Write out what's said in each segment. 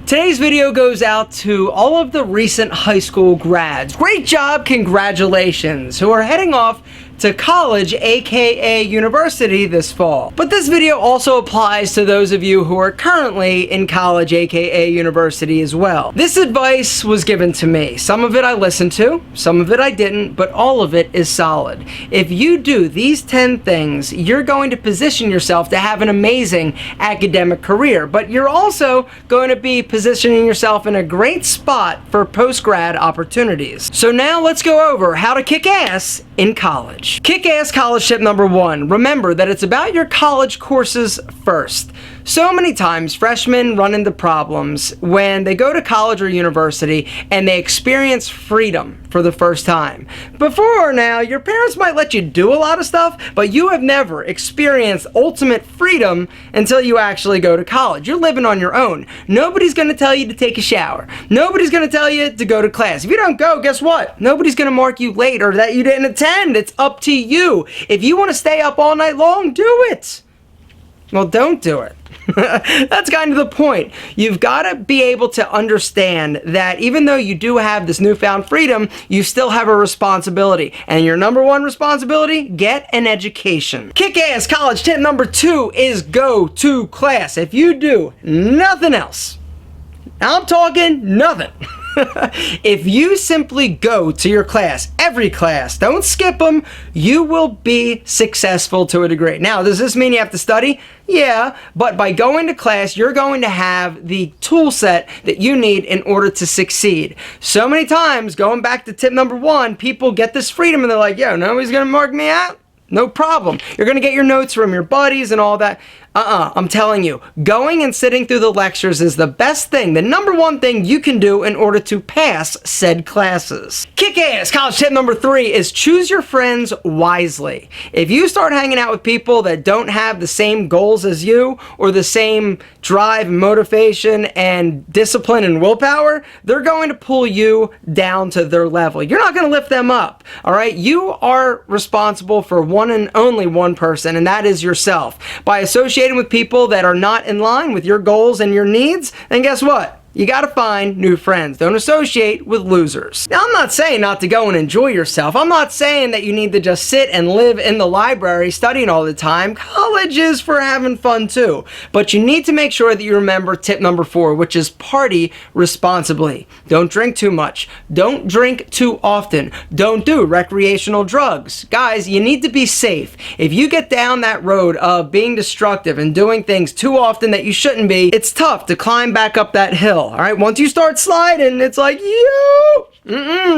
Today's video goes out to all of the recent high school grads. Great job, congratulations, who are heading off to college, aka university, this fall. But this video also applies to those of you who are currently in college, aka university as well. This advice was given to me. Some of it I listened to, some of it I didn't, but all of it is solid. If you do these 10 things, you're going to position yourself to have an amazing academic career, but you're also going to be positioning yourself in a great spot for post-grad opportunities. So now let's go over how to kick ass in college. Kick-ass college tip number 1. Remember that it's about your college courses first. So many times freshmen run into problems when they go to college or university and they experience freedom for the first time. Before now, your parents might let you do a lot of stuff, but you have never experienced ultimate freedom until you actually go to college. You're living on your own. Nobody's going to tell you to take a shower. Nobody's going to tell you to go to class. If you don't go, guess what? Nobody's going to mark you late or that you didn't attend. It's up to you. If you want to stay up all night long, do it. Well, don't do it. That's kind of the point. You've got to be able to understand that even though you do have this newfound freedom, you still have a responsibility. And your number 1 responsibility, get an education. Kick-ass college tip number 2 is go to class. If you do nothing else, I'm talking nothing. If you simply go to your class, every class, don't skip them, you will be successful to a degree. Now, does this mean you have to study? Yeah, but by going to class, you're going to have the tool set that you need in order to succeed. So many times, going back to tip number 1, people get this freedom and they're like, yo, nobody's gonna mark me out? No problem. You're gonna get your notes from your buddies and all that. I'm telling you, going and sitting through the lectures is the best thing, the number 1 thing you can do in order to pass said classes. Kick-ass college tip number 3 is choose your friends wisely. If you start hanging out with people that don't have the same goals as you or the same drive, motivation, and discipline and willpower, they're going to pull you down to their level. You're not going to lift them up, all right? You are responsible for one and only one person, and that is yourself. By associating with people that are not in line with your goals and your needs, and guess what? You gotta find new friends. Don't associate with losers. Now, I'm not saying not to go and enjoy yourself. I'm not saying that you need to just sit and live in the library studying all the time. College is for having fun too. But you need to make sure that you remember tip number 4, which is party responsibly. Don't drink too much. Don't drink too often. Don't do recreational drugs. Guys, you need to be safe. If you get down that road of being destructive and doing things too often that you shouldn't be, it's tough to climb back up that hill. All right, once you start sliding, it's like,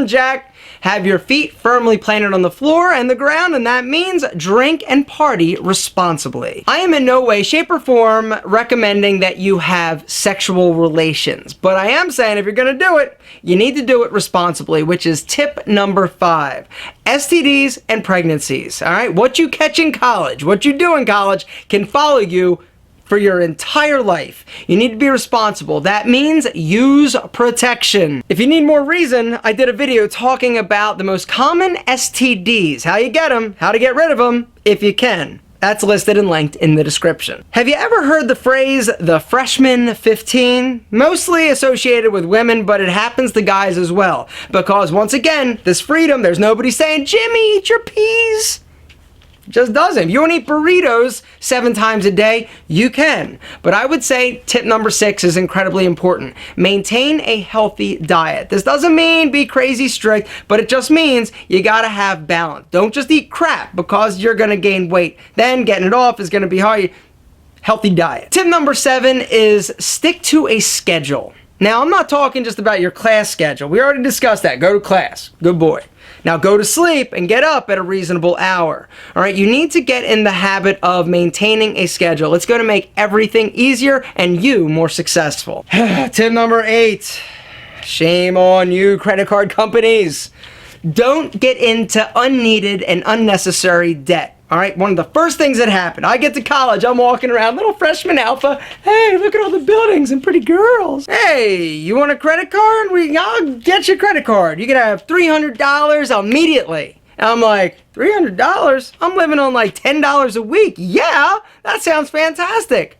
Jack. Have your feet firmly planted on the floor and the ground, and that means drink and party responsibly. I am in no way, shape, or form recommending that you have sexual relations, but I am saying if you're gonna do it, you need to do it responsibly, which is tip number 5. STDs and pregnancies, all right? What you catch in college, what you do in college can follow you for your entire life. You need to be responsible. That means use protection. If you need more reason, I did a video talking about the most common STDs, how you get them, how to get rid of them, if you can. That's listed and linked in the description. Have you ever heard the phrase, the freshman 15? Mostly associated with women, but it happens to guys as well. Because once again, this freedom, there's nobody saying, Jimmy, eat your peas. Just doesn't. If you want to eat burritos 7 times a day, you can. But I would say tip number 6 is incredibly important. Maintain a healthy diet. This doesn't mean be crazy strict, but it just means you gotta have balance. Don't just eat crap because you're gonna gain weight. Then getting it off is gonna be hard. Healthy diet. Tip number 7 is stick to a schedule. Now, I'm not talking just about your class schedule. We already discussed that. Go to class. Good boy. Now go to sleep and get up at a reasonable hour. All right, you need to get in the habit of maintaining a schedule. It's going to make everything easier and you more successful. Tip number 8. Shame on you, credit card companies. Don't get into unneeded and unnecessary debt. All right, one of the first things that happened, I get to college, I'm walking around, little freshman alpha. Hey, look at all the buildings and pretty girls. Hey, you want a credit card? I'll get you a credit card. You can have $300 immediately. And I'm like, $300? I'm living on like $10 a week. Yeah, that sounds fantastic.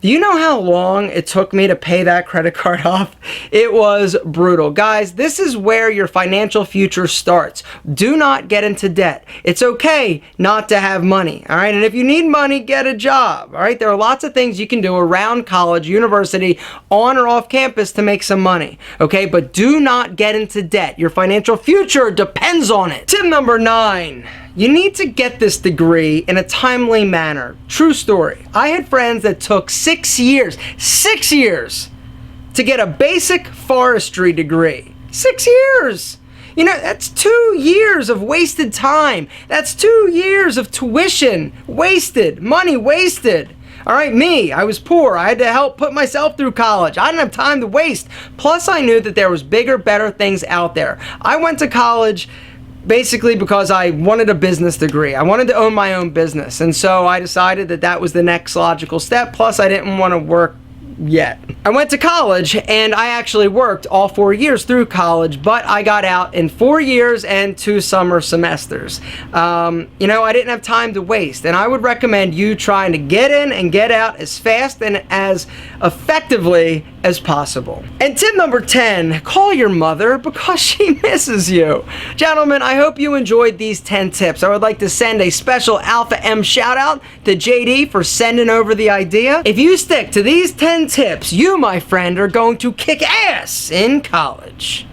Do you know how long it took me to pay that credit card off? It was brutal. Guys, this is where your financial future starts. Do not get into debt. It's okay not to have money, all right? And if you need money, get a job, all right? There are lots of things you can do around college, university, on or off campus to make some money, okay? But do not get into debt. Your financial future depends on it. Tip number 9. You need to get this degree in a timely manner. True story. I had friends that took 6 years to get a basic forestry degree. 6 years. You know, that's 2 years of wasted time. That's 2 years of tuition wasted, money wasted. All right, me, I was poor. I had to help put myself through college. I didn't have time to waste. Plus, I knew that there was bigger, better things out there. I went to college basically because I wanted a business degree. I wanted to own my own business. And so I decided that that was the next logical step. Plus, I didn't want to work yet. I went to college and I actually worked all 4 years through college, but I got out in 4 years and 2 summer semesters. You know, I didn't have time to waste, and I would recommend you trying to get in and get out as fast and as effectively as possible. And tip number 10, call your mother because she misses you. Gentlemen, I hope you enjoyed these 10 tips. I would like to send a special Alpha M shout out to JD for sending over the idea. If you stick to these 10 tips, you, my friend, are going to kick ass in college.